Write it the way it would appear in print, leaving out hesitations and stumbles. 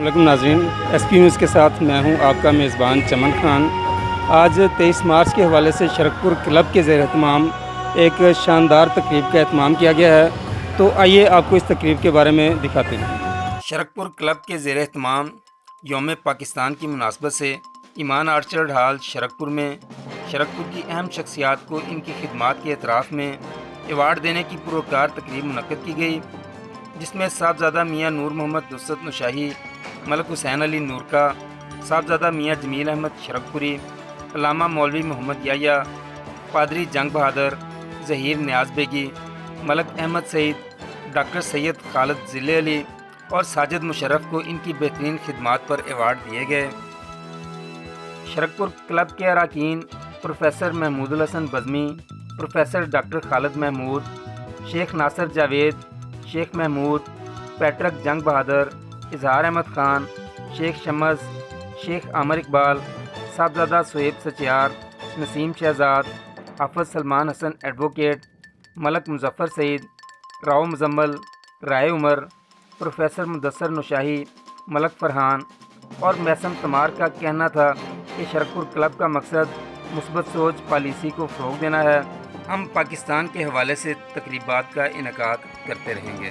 السلام ناظرین، S P news کے ساتھ میں ہوں آپ کا میزبان چمن خان۔ آج 23 مارچ کے حوالے سے شرکپور کلب کے زیر اہتمام ایک شاندار تقریب کا اہتمام کیا گیا ہے، تو آئیے آپ کو اس تقریب کے بارے میں دکھاتے ہیں۔ شرکپور کلب کے زیر اہتمام یوم پاکستان کی مناسبت سے ایمان آرچرڈ ہال شرکپور میں شرکپور کی اہم شخصیات کو ان کی خدمات کے اعتراف میں ایوارڈ دینے کی پروکار تقریب منعقد کی گئی، جس میں صاحبزادہ میاں نور محمد نصرت نشاہی، ملک حسین علی نورکا، صاحبزادہ میاں جمیل احمد شرکپوری، علامہ مولوی محمد یحییٰ، پادری جنگ بہادر، ظہیر نیاز بیگی، ملک احمد سعید، ڈاکٹر سید خالد ذلے علی اور ساجد مشرف کو ان کی بہترین خدمات پر ایوارڈ دیے گئے۔ شرکپور کلب کے اراکین پروفیسر محمود الحسن بزمی، پروفیسر ڈاکٹر خالد محمود، شیخ ناصر جاوید، شیخ محمود، پیٹرک جنگ بہادر، اظہار احمد خان، شیخ شمس، شیخ عامر اقبال، صاحبزادہ سہیب سچیار، نسیم شہزاد، حافظ سلمان حسن ایڈوکیٹ، ملک مظفر سعید، راؤ مزمل، رائے عمر، پروفیسر مدثر نشاہی، ملک فرحان اور میسم تمار کا کہنا تھا کہ شرکپور کلب کا مقصد مثبت سوچ پالیسی کو فروغ دینا ہے۔ ہم پاکستان کے حوالے سے تقریبات کا انعقاد کرتے رہیں گے۔